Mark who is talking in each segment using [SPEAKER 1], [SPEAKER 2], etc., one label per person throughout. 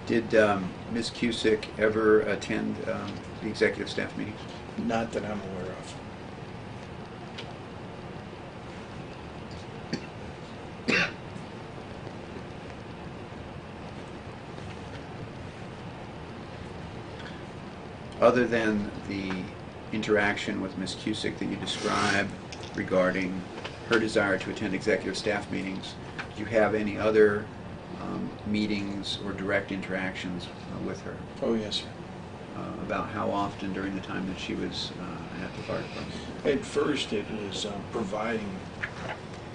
[SPEAKER 1] Did Ms. Cusick ever attend the executive staff meetings?
[SPEAKER 2] Not that I'm aware of.
[SPEAKER 1] Other than the interaction with Ms. Cusick that you described regarding her desire to attend executive staff meetings, did you have any other meetings or direct interactions with her?
[SPEAKER 2] Oh, yes, sir.
[SPEAKER 1] About how often during the time that she was at the fire department?
[SPEAKER 2] At first, it was providing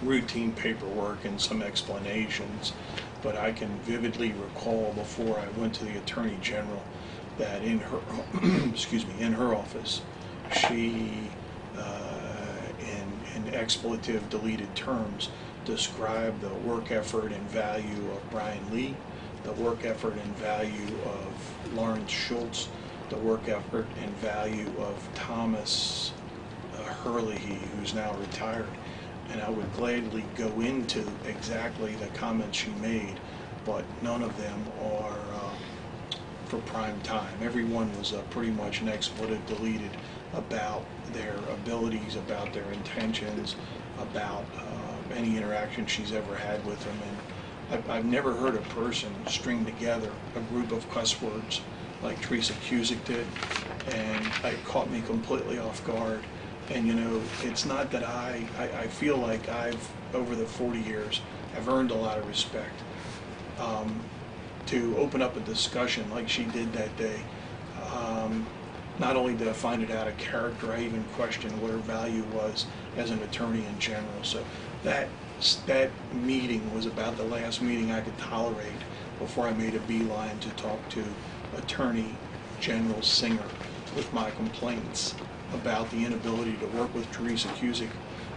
[SPEAKER 2] routine paperwork and some explanations, but I can vividly recall before I went to the Attorney General that in her, excuse me, in her office, she, in expletive deleted terms, described the work effort and value of Brian Lee, the work effort and value of Lawrence Schultz, the work effort and value of Thomas Hurley, who's now retired. And I would gladly go into exactly the comments she made, but none of them are for prime time. Everyone was pretty much an expletive deleted about their abilities, about their intentions, about any interaction she's ever had with them. And I've never heard a person string together a group of cuss words like Teresa Cusick did, and it caught me completely off guard. And you know, it's not that I feel like I've, over the 40 years, have earned a lot of respect. To open up a discussion like she did that day, not only did I find it out of character, I even questioned what her value was as an attorney in general. So that meeting was about the last meeting I could tolerate before I made a beeline to talk to Attorney General Singer with my complaints about the inability to work with Teresa Cusick,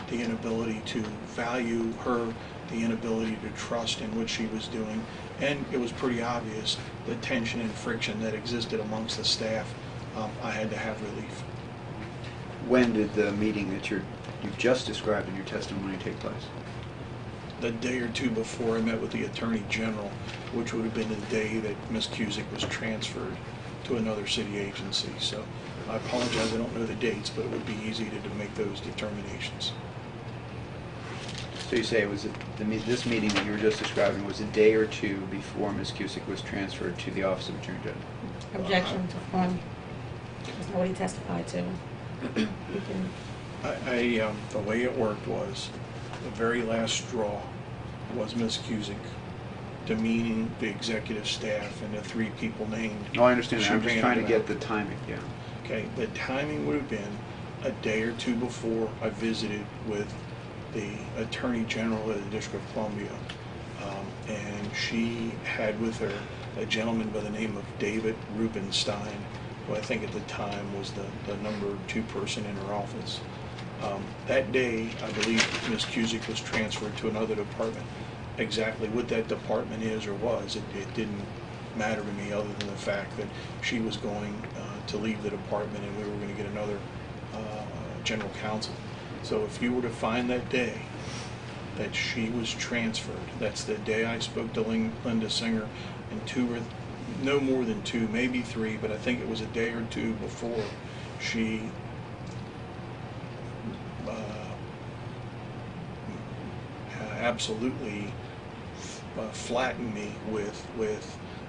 [SPEAKER 2] the inability to value her, the inability to trust in what she was doing, and it was pretty obvious the tension and friction that existed amongst the staff. I had to have relief.
[SPEAKER 1] When did the meeting that you've just described in your testimony take place?
[SPEAKER 2] The day or two before I met with the Attorney General, which would have been the day that Ms. Cusick was transferred to another city agency. So I apologize, I don't know the dates, but it would be easy to make those determinations.
[SPEAKER 1] So you say it was this meeting that you were just describing was a day or two before Ms. Cusick was transferred to the Office of Attorney General?
[SPEAKER 3] Objection to form. There's nobody testified to. You can.
[SPEAKER 2] The way it worked was, the very last straw was Ms. Cusick demeaning the executive staff and the three people named.
[SPEAKER 1] No, I understand that.
[SPEAKER 2] She
[SPEAKER 1] I'm just
[SPEAKER 2] ran
[SPEAKER 1] trying to
[SPEAKER 2] it
[SPEAKER 1] get
[SPEAKER 2] out.
[SPEAKER 1] the timing down.
[SPEAKER 2] Okay, the timing would have been a day or two before I visited with the Attorney General of the District of Columbia, and she had with her a gentleman by the name of David Rubinstein, who I think at the time was the number 2 person in her office. That day, I believe Ms. Cusick was transferred to another department. Exactly what that department is or was, it didn't matter to me, other than the fact that she was going to leave the department and we were going to get another general counsel. So if you were to find that day that she was transferred, that's the day I spoke to Linda Singer, and no more than 2, maybe 3, but I think it was a day or 2 before she absolutely flattened me with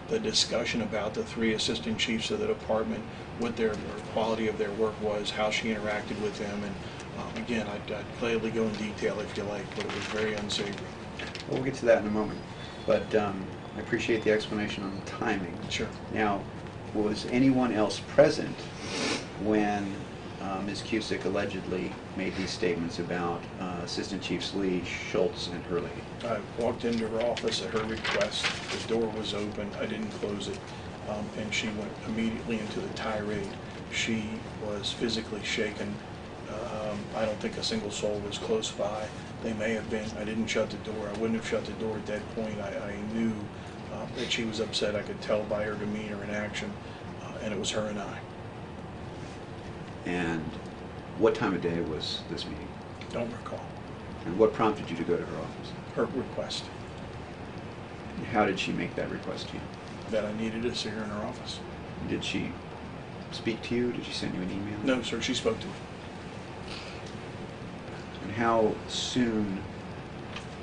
[SPEAKER 2] the discussion about the 3 assistant chiefs of the department, what their quality of their work was, how she interacted with them, and again, I'd gladly go in detail if you like, but it was very unsavory.
[SPEAKER 1] Well, we'll get to that in a moment. But I appreciate the explanation on the timing.
[SPEAKER 2] Sure.
[SPEAKER 1] Now, was anyone else present when Ms. Cusick allegedly made these statements about Assistant Chiefs Lee, Schultz, and Hurley?
[SPEAKER 2] I walked into her office at her request. The door was open. I didn't close it. And she went immediately into the tirade. She was physically shaken. I don't think a single soul was close by. They may have been. I didn't shut the door. I wouldn't have shut the door at that point. I knew that she was upset. I could tell by her demeanor and action, and it was her and I.
[SPEAKER 1] And what time of day was this meeting?
[SPEAKER 2] Don't recall.
[SPEAKER 1] And what prompted you to go to her office?
[SPEAKER 2] Her request.
[SPEAKER 1] How did she make that request to you?
[SPEAKER 2] that I needed to see her in her office.
[SPEAKER 1] Did she speak to you? Did she send you an email?
[SPEAKER 2] No, sir, she spoke to me.
[SPEAKER 1] And how soon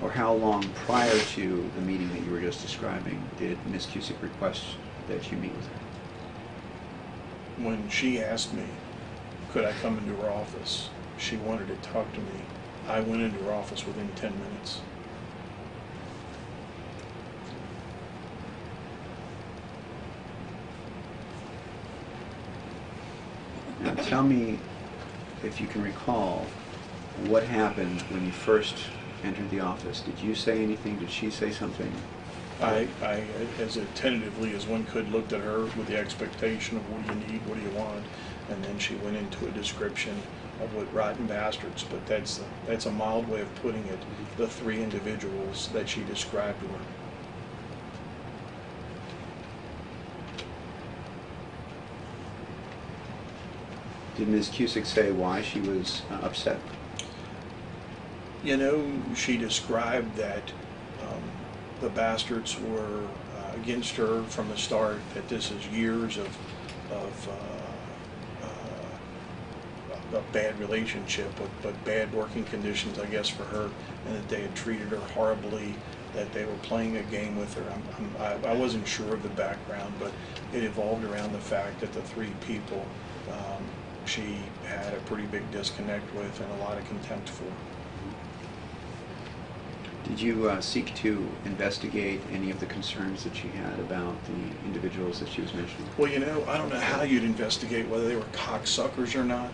[SPEAKER 1] or how long prior to the meeting that you were just describing did Ms. Cusick request that you meet with her?
[SPEAKER 2] When she asked me, could I come into her office, she wanted to talk to me. I went into her office within 10 minutes.
[SPEAKER 1] Now tell me, if you can recall, what happened when you first entered the office. Did you say anything? Did she say something?
[SPEAKER 2] I as tentatively as one could, looked at her with the expectation of what do you need, what do you want, and then she went into a description of what rotten bastards, but that's a mild way of putting it, the three individuals that she described were.
[SPEAKER 1] Did Ms. Cusick say why she was upset?
[SPEAKER 2] You know, she described that the bastards were against her from the start, that this is years of a bad relationship, but bad working conditions, I guess, for her, and that they had treated her horribly, that they were playing a game with her. I wasn't sure of the background, but it evolved around the fact that the three people she had a pretty big disconnect with and a lot of contempt for.
[SPEAKER 1] Did you seek to investigate any of the concerns that she had about the individuals that she was mentioning?
[SPEAKER 2] Well, you know, I don't know how you'd investigate whether they were cocksuckers or not,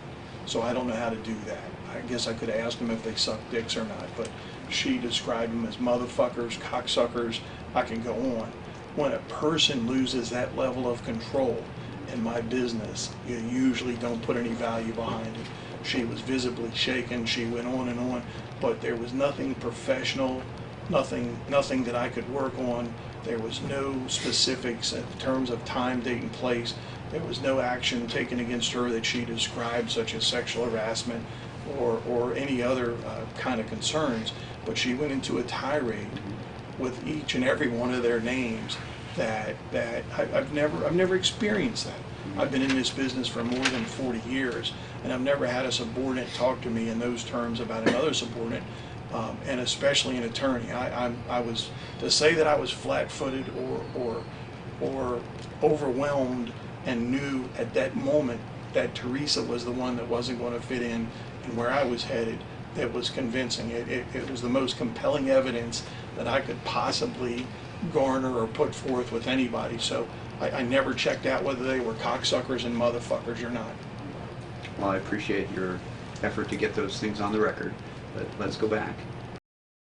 [SPEAKER 2] so I don't know how to do that. I guess I could ask them if they suck dicks or not, but she described them as motherfuckers, cocksuckers. I can go on. When a person loses that level of control in my business, you usually don't put any value behind it. She was visibly shaken. She went on, but there was nothing professional, nothing that I could work on. There was no specifics in terms of time, date, and place. There was no action taken against her that she described, such as sexual harassment or any other kind of concerns. But she went into a tirade with each and every one of their names that I've never experienced that. I've been in this business for more than 40 years, and I've never had a subordinate talk to me in those terms about another subordinate, and especially an attorney. I was, to say that I was flat-footed or overwhelmed and knew at that moment that Teresa was the one that wasn't going to fit in and where I was headed, that was convincing. It was the most compelling evidence that I could possibly garner or put forth with anybody. So I never checked out whether they were cocksuckers and motherfuckers or not.
[SPEAKER 1] Well, I appreciate your effort to get those things on the record, but let's go back.